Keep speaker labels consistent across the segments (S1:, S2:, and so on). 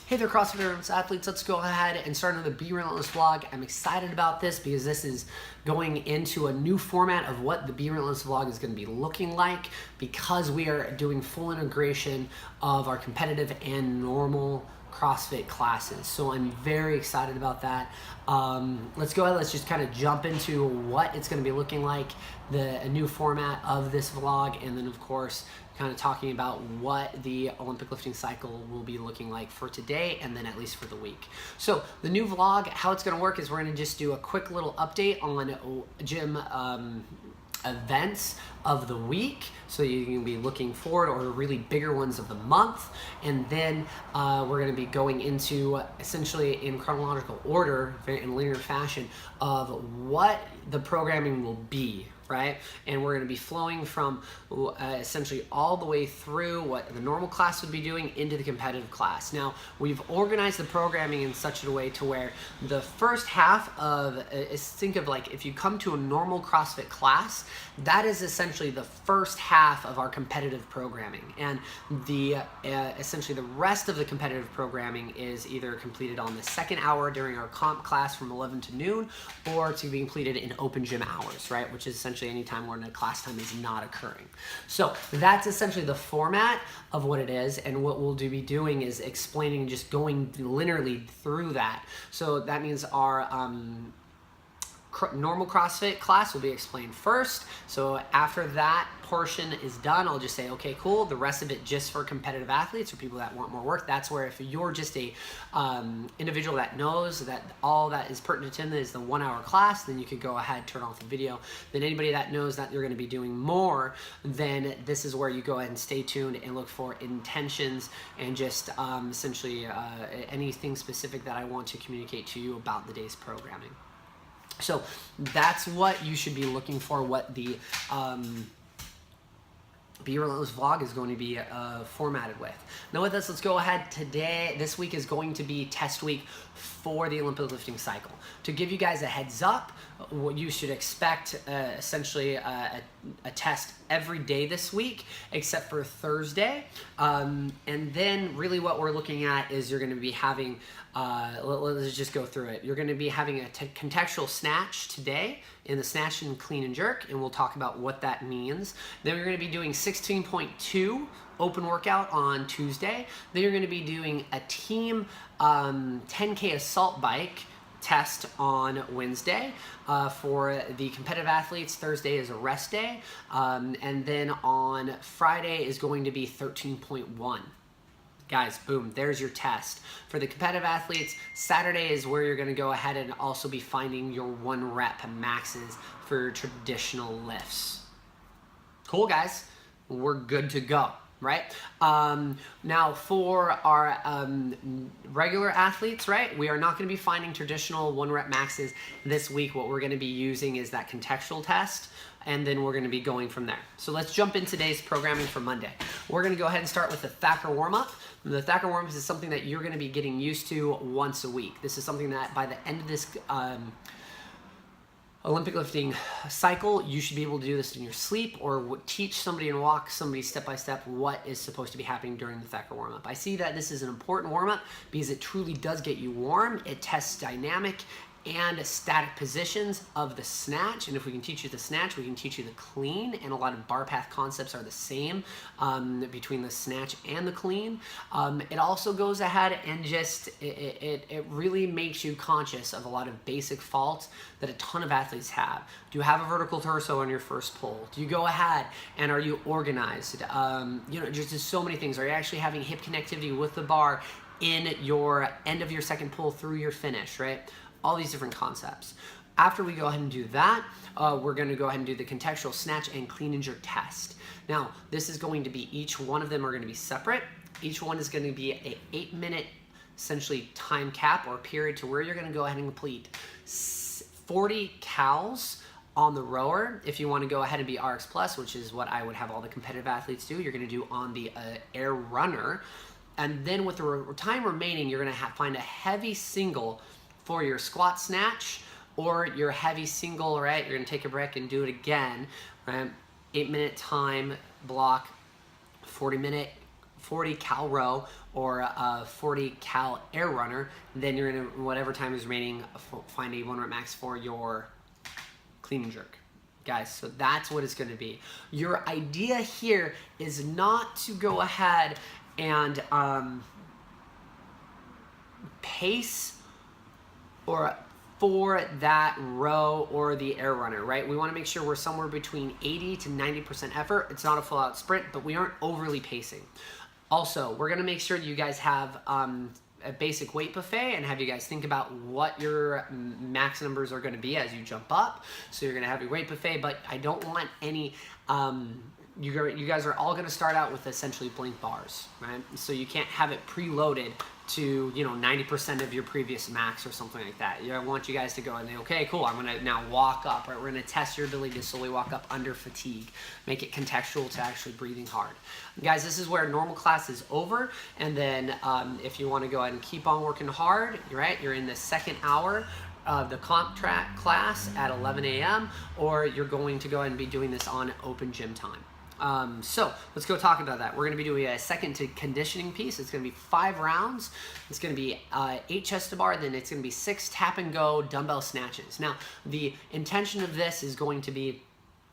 S1: Hey there, CrossFit Relentless athletes. Let's go ahead and start another Be Relentless vlog. I'm excited about this because this is going into a new format of what the Be Relentless vlog is going to be looking like, because we are doing full integration of our competitive and normal CrossFit classes. So I'm very excited about that. Let's go ahead, let's just kind of jump into what it's going to be looking like, a new format of this vlog, and then of course kind of talking about what the Olympic lifting cycle will be looking like for today and then at least for the week. So the new vlog, how it's going to work is we're going to just do a quick little update on gym events of the week, so you can be looking forward, or really bigger ones of the month, and then we're going to be going into essentially in chronological order, in linear fashion, of what the programming will be, right? And we're going to be flowing from essentially all the way through what the normal class would be doing into the competitive class. Now, we've organized the programming in such a way to where the first half of, think of like if you come to a normal CrossFit class, that is essentially the first half of our competitive programming. And the essentially the rest of the competitive programming is either completed on the second hour during our comp class from 11 to noon, or to be completed in open gym hours, right? Which is essentially any time where a class time is not occurring. So that's essentially the format of what it is, and what we'll be doing is explaining, just going linearly through that. So that means our normal CrossFit class will be explained first. So after that portion is done, I'll just say, okay, cool. The rest of it just for competitive athletes or people that want more work. That's where if you're just a individual that knows that all that is pertinent to them is the 1 hour class, then you could go ahead, turn off the video. Then anybody that knows that you're going to be doing more, then this is where you go ahead and stay tuned and look for intentions and just essentially anything specific that I want to communicate to you about the day's programming. So that's what you should be looking for, what the Be Relentless vlog is going to be formatted with. Now with this, let's go ahead. This week is going to be test week for the Olympic lifting cycle. To give you guys a heads up, what you should expect, essentially a test every day this week, except for Thursday. And then really what we're looking at is you're going to be having, let's just go through it. You're going to be having a contextual snatch today in the snatch and clean and jerk, and we'll talk about what that means. Then we're going to be doing 16.2 open workout on Tuesday. Then you're going to be doing a team 10K assault bike test on Wednesday. For the competitive athletes, Thursday is a rest day. And then on Friday is going to be 13.1. Guys, boom, there's your test. For the competitive athletes, Saturday is where you're going to go ahead and also be finding your 1 rep maxes for traditional lifts. Cool, guys. We're good to go, right? Now for our regular athletes, right, we are not going to be finding traditional 1 rep maxes this week. What we're going to be using is that contextual test, and then we're going to be going from there. So let's jump in today's programming for Monday. We're going to go ahead and start with the Thacker warm-up. The Thacker warm-up is something that you're going to be getting used to once a week. This is something that by the end of this Olympic lifting cycle, you should be able to do this in your sleep, or teach somebody and walk somebody step by step what is supposed to be happening during the Thacker warm-up. I see that this is an important warm-up because it truly does get you warm. It tests dynamic and static positions of the snatch, and if we can teach you the snatch, we can teach you the clean, and a lot of bar path concepts are the same between the snatch and the clean. It also goes ahead and just it really makes you conscious of a lot of basic faults that a ton of athletes have. Do you have a vertical torso on your first pull? Do you go ahead and are you organized? You know, just so many things. Are you actually having hip connectivity with the bar in your end of your second pull through your finish, right? All these different concepts. After we go ahead and do that, we're going to go ahead and do the contextual snatch and clean and jerk test. Now, this is going to be, each one of them are going to be separate. Each one is going to be a 8-minute, essentially, time cap or period to where you're going to go ahead and complete 40 cals on the rower. If you want to go ahead and be RX Plus, which is what I would have all the competitive athletes do, you're going to do on the air runner. And then with the time remaining, you're going to find a heavy single for your squat snatch, or your heavy single, right? You're gonna take a break and do it again, right? 8-minute time block, 40-minute 40 cal row or a 40 cal air runner, then you're gonna, whatever time is remaining, find a 1 rep max for your clean and jerk. Guys, so that's what it's gonna be. Your idea here is not to go ahead and pace or for that row or the air runner, right? We wanna make sure we're somewhere between 80 to 90% effort. It's not a full out sprint, but we aren't overly pacing. Also, we're gonna make sure that you guys have a basic weight buffet and have you guys think about what your max numbers are gonna be as you jump up. So you're gonna have your weight buffet, but I don't want any, you guys are all gonna start out with essentially blank bars, right? So you can't have it preloaded to 90% of your previous max or something like that. I want you guys to go and say, okay, cool, I'm gonna now walk up, right? We're gonna test your ability to slowly walk up under fatigue, make it contextual to actually breathing hard. Guys, this is where normal class is over, and then if you wanna go ahead and keep on working hard, you're in the second hour of the comp track class at 11 a.m., or you're going to go ahead and be doing this on open gym time. So let's go talk about that. We're going to be doing a second to conditioning piece. It's going to be 5 rounds. It's going to be 8 chest to bar, then it's going to be 6 tap and go dumbbell snatches. Now, the intention of this is going to be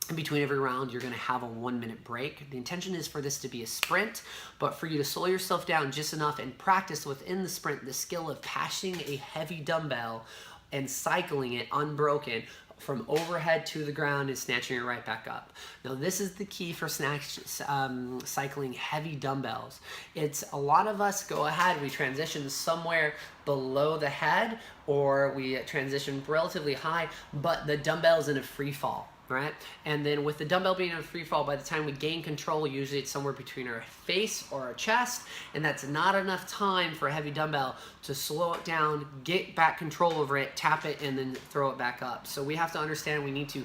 S1: in between every round, you're going to have a 1-minute break. The intention is for this to be a sprint, but for you to slow yourself down just enough and practice within the sprint the skill of passing a heavy dumbbell and cycling it unbroken from overhead to the ground and snatching it right back up. Now this is the key for cycling heavy dumbbells. It's a lot of us go ahead, we transition somewhere below the head or we transition relatively high, but the dumbbell's in a free fall. Right? And then with the dumbbell being in a free fall, by the time we gain control, usually it's somewhere between our face or our chest, and that's not enough time for a heavy dumbbell to slow it down, get back control over it, tap it, and then throw it back up. So we have to understand we need to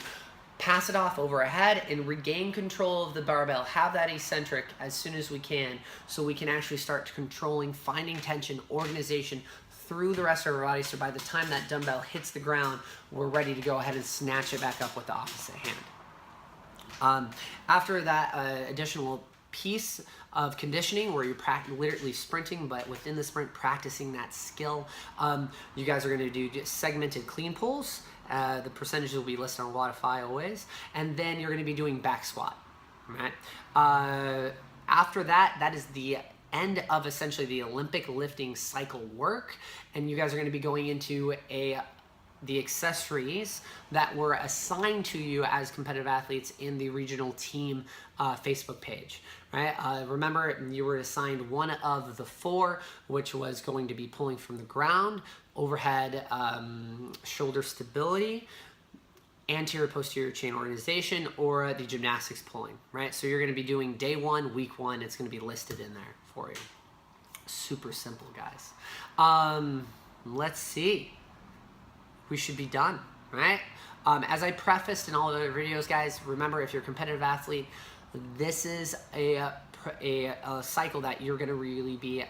S1: pass it off over our head and regain control of the barbell, have that eccentric as soon as we can, so we can actually start controlling, finding tension, organization, through the rest of our body, so by the time that dumbbell hits the ground, we're ready to go ahead and snatch it back up with the opposite hand. After that additional piece of conditioning where you're literally sprinting, but within the sprint practicing that skill, you guys are going to do just segmented clean pulls. The percentages will be listed on Wodify always, and then you're going to be doing back squat. Right? After that, that is the end of essentially the Olympic lifting cycle work, and you guys are going to be going into the accessories that were assigned to you as competitive athletes in the regional team Facebook page, right? Remember, you were assigned one of the 4, which was going to be pulling from the ground, overhead shoulder stability, anterior posterior chain organization, or the gymnastics pulling, right? So you're going to be doing day 1, week 1. It's going to be listed in there for you. Super simple, guys. Let's see. We should be done, right? As I prefaced in all the other videos, guys, remember, if you're a competitive athlete, this is a cycle that you're going to really be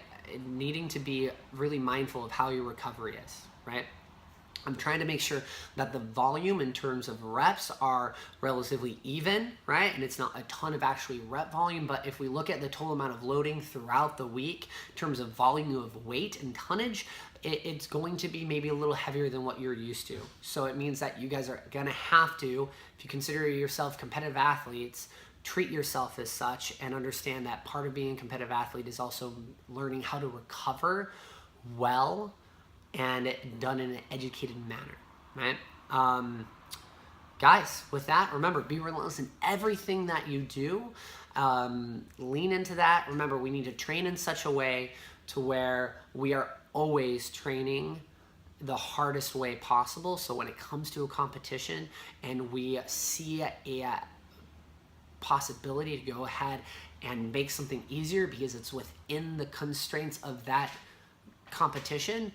S1: needing to be really mindful of how your recovery is, right? I'm trying to make sure that the volume in terms of reps are relatively even, right? And it's not a ton of actually rep volume, but if we look at the total amount of loading throughout the week in terms of volume of weight and tonnage, it's going to be maybe a little heavier than what you're used to. So it means that you guys are gonna have to, if you consider yourself competitive athletes, treat yourself as such and understand that part of being a competitive athlete is also learning how to recover well and done in an educated manner, right? Guys, with that, remember, be relentless in everything that you do. Lean into that. Remember, we need to train in such a way to where we are always training the hardest way possible. So when it comes to a competition and we see a possibility to go ahead and make something easier because it's within the constraints of that competition,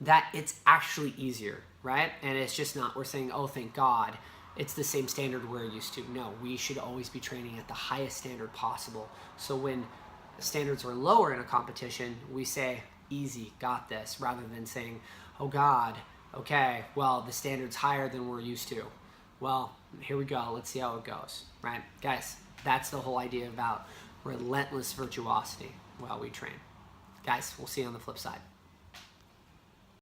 S1: that it's actually easier, right? And it's just not, we're saying, oh, thank God, it's the same standard we're used to. No, we should always be training at the highest standard possible. So when standards are lower in a competition, we say, easy, got this, rather than saying, oh God, okay, well, the standard's higher than we're used to. Well, here we go, let's see how it goes, right? Guys, that's the whole idea about relentless virtuosity. while we train. Guys, we'll see you on the flip side.